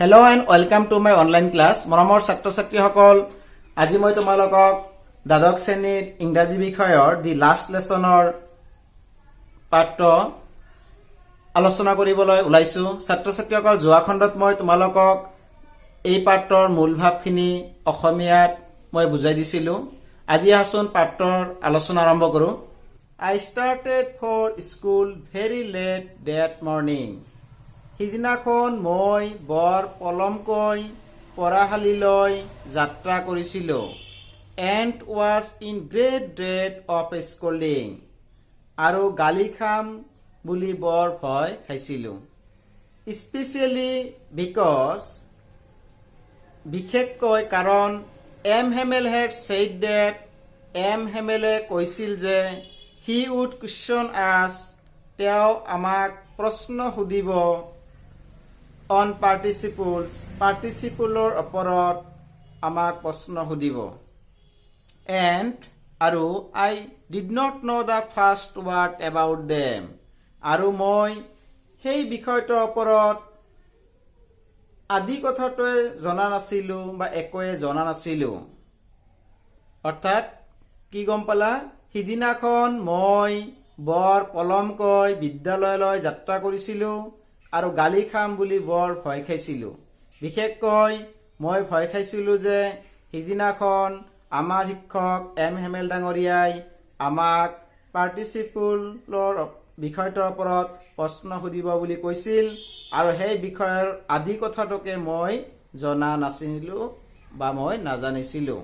Hello and welcome to my online class. মৰমৰ ছাত্ৰ ছাত্ৰীসকল, আজি মই তোমালোকক দ্বাদশ শ্ৰেণীৰ ইংৰাজী বিষয়ৰ দি লাষ্ট লেসনৰ পাঠ্য আলোচনা কৰিবলৈ ওলাইছো। ছাত্ৰ ছাত্ৰীসকল, যোৱা খণ্ডত মই তোমালোকক এই পাঠ্যৰ মূল ভাৱখিনি অসমীয়াত মই বুজাই দিছিলো। আজি আহচোন পাঠ্যৰ আলোচনা আৰম্ভ কৰো। I started for school very late that morning. সিদিনাখন মই বৰ পলমকৈ পঢ়াশালীলৈ যাত্ৰা কৰিছিলো। And was in great dread of scolding. আৰু গালি খাম বুলি বৰ ভয় খাইছিলো। Especially because বিশেষকৈ কাৰণ M. Hamel had said that M. Hamele কৈছিল যে he would question us, তেওঁ আমাক প্ৰশ্ন সুধিব on participles, participle ওপৰত আমাক প্ৰশ্ন সুধিব। And আৰু I did not know the first word about them, আৰু মই সেই বিষয়টোৰ ওপৰত আদি কথাটোৱে জনা নাছিলো বা একোৱে জনা নাছিলো। অৰ্থাৎ কি গম পালা, সিদিনাখন মই বৰ পলমকৈ বিদ্যালয়লৈ যাত্ৰা কৰিছিলো আৰু গালি খাম বুলি বৰ ভয় খাইছিলো। বিশেষকৈ মই ভয় খাইছিলো যে সিদিনাখন আমাৰ শিক্ষক এম হেমেল ডাঙৰীয়াই আমাক পাৰ্টিচিপলৰ বিষয়টোৰ ওপৰত প্ৰশ্ন সুধিব বুলি কৈছিল আৰু সেই বিষয়ৰ আদি কথাটোকে মই জনা নাছিলো বা মই নাজানিছিলো।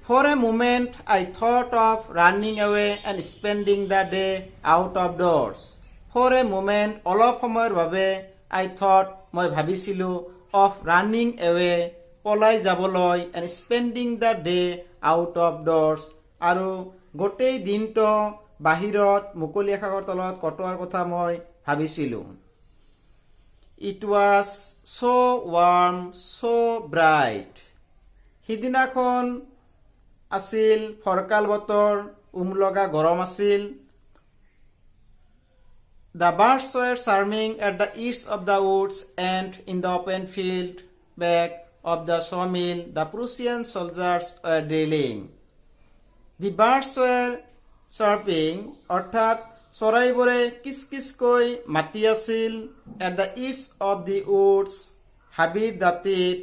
For a moment, I thought of running away and spending the day out of doors. For a moment, অলপ সময়ৰ বাবে I thought, মই ভাবিছিলো, of running away, পলাই যাবলৈ, and spending the day out of doors, আৰু গোটেই দিনটো বাহিৰত মুকলি আকাশৰ তলত কটোৱাৰ কথা মই ভাবিছিলো। It was so warm, so bright. সিদিনাখন আছিল ফৰকাল বতৰ, উমলগা গৰম আছিল। The birds were charming at the edge of the woods and in the open field back of the sawmill the Prussian soldiers were drilling. The birds were chirping, অৰ্থাৎ চৰাইবোৰে কিচকিচকৈ মাতি আছিল at the edge of the woods, হাবিৰ দাঁতিত,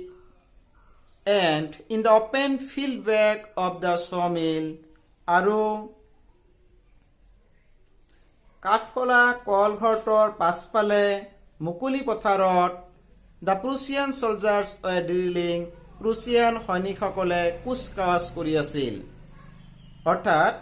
and in the open field back of the sawmill, আৰু কাঠফলা কলঘৰটোৰ পাছফালে মুকলি পথাৰত the Prussian soldiers were drilling, Prussian সৈনিকসকলে কুচকাৱাজ কৰি আছিল। অৰ্থাৎ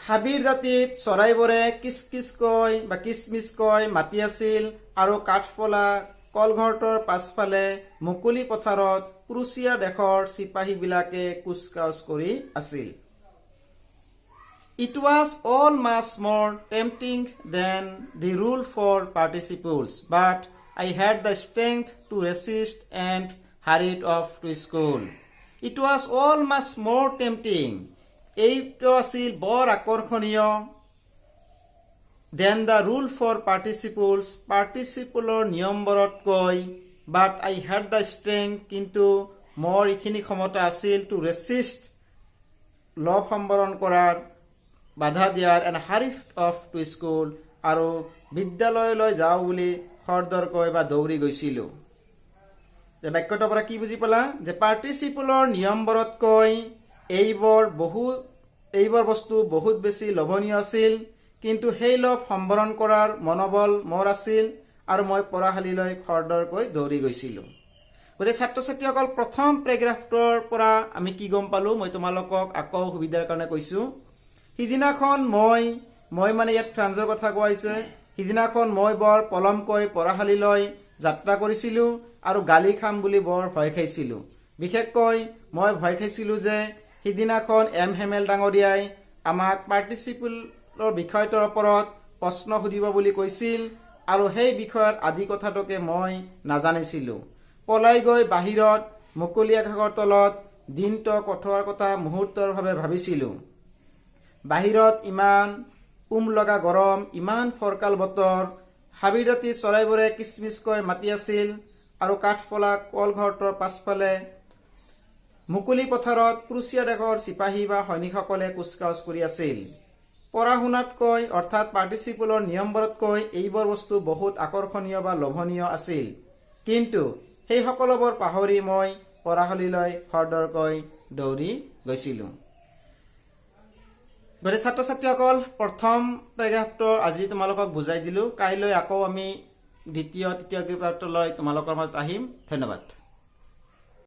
হাবিৰ দাঁতিত চৰাইবোৰে কিচকিচকৈ বা কিচমিচকৈ মাতি আছিল আৰু কাঠফলা কলঘৰটোৰ পাছফালে মুকলি পথাৰত প্ৰুছিয়া দেশৰ চিপাহীবিলাকে কুচকাৱাজ কৰি আছিল। It was all much more tempting than the rule for participles, but I had the strength to resist and hurried off to school. It was all much more tempting. এইটো আছিল বৰ আকৰ্ষণীয় than the rule for participles, participleৰ নিয়মবোৰতকৈ, but I had the strength, কিন্তু মোৰ এইখিনি ক্ষমতা আছিল to resist, love সম্বৰণ কৰাৰ, বাধা দিয়াৰ, and hurried off to school, আৰু বিদ্যালয়লৈ যাওঁ বুলি খৰদৰকৈ বা দৌৰি গৈছিলো। বাক্যটোৰ পৰা কি বুজি পালা যে পাৰ্টিচিপলৰ নিয়মবোৰতকৈ এইবোৰ বস্তু বহুত বেছি লোভনীয় আছিল, কিন্তু সেই লোভ সম্বৰণ কৰাৰ মনোবল মোৰ আছিল আৰু মই পঢ়াশালীলৈ খৰদৰকৈ দৌৰি গৈছিলো। গতিকে ছাত্ৰ ছাত্ৰীসকল, প্ৰথম পেৰাগ্ৰাফটোৰ পৰা আমি কি গম পালো মই তোমালোকক আকৌ সুবিধাৰ কাৰণে কৈছো। সিদিনাখন মই মানে ইয়াত ফ্ৰান্সৰ কথা কোৱাইছে। সিদিনাখন মই বৰ পলমকৈ পঢ়াশালীলৈ যাত্ৰা কৰিছিলো আৰু গালি খাম বুলি বৰ ভয় খাইছিলো। বিশেষকৈ মই ভয় খাইছিলো যে সিদিনাখন এম হেমেল ডাঙৰীয়াই আমাক পাৰ্টিচিপলৰ বিষয়টোৰ ওপৰত প্ৰশ্ন সুধিব বুলি কৈছিল আৰু সেই বিষয়ৰ আদি কথাটোকে মই নাজানিছিলো। পলাই গৈ বাহিৰত মুকলি আকাশৰ তলত দিনটো কটোৱাৰ কথা মুহূৰ্তৰ ভাৱে ভাবিছিলো। বাহিৰত ইমান উমলগা গৰম, ইমান ফৰকাল বতৰ হাবিৰ দাঁতি চৰাইবোৰে কিচমিচকৈ মাতি আছিল আৰু কাঠফলা কলঘৰটোৰ পাছফালে মুকলি পথাৰত প্ৰুছিয়া দেশৰ চিপাহী বা সৈনিকসকলে কুচকাউচ কৰি আছিল। পঢ়া শুনাতকৈ অৰ্থাৎ পাৰ্টিচিপলৰ নিয়মবোৰতকৈ এইবোৰ বস্তু বহুত আকৰ্ষণীয় বা লোভনীয় আছিল। কিন্তু সেই সকলোবোৰ পাহৰি মই পঢ়াশালীলৈ খৰদৰকৈ দৌৰি গৈছিলোঁ। গতিকে ছাত্ৰ ছাত্ৰীসকল, প্ৰথম পেৰেগ্ৰাফটো আজি তোমালোকক বুজাই দিলোঁ। কাইলৈ আকৌ আমি দ্বিতীয় তৃতীয় পেৰেগ্ৰাফটোলৈ তোমালোকৰ মাজত আহিম। ধন্যবাদ।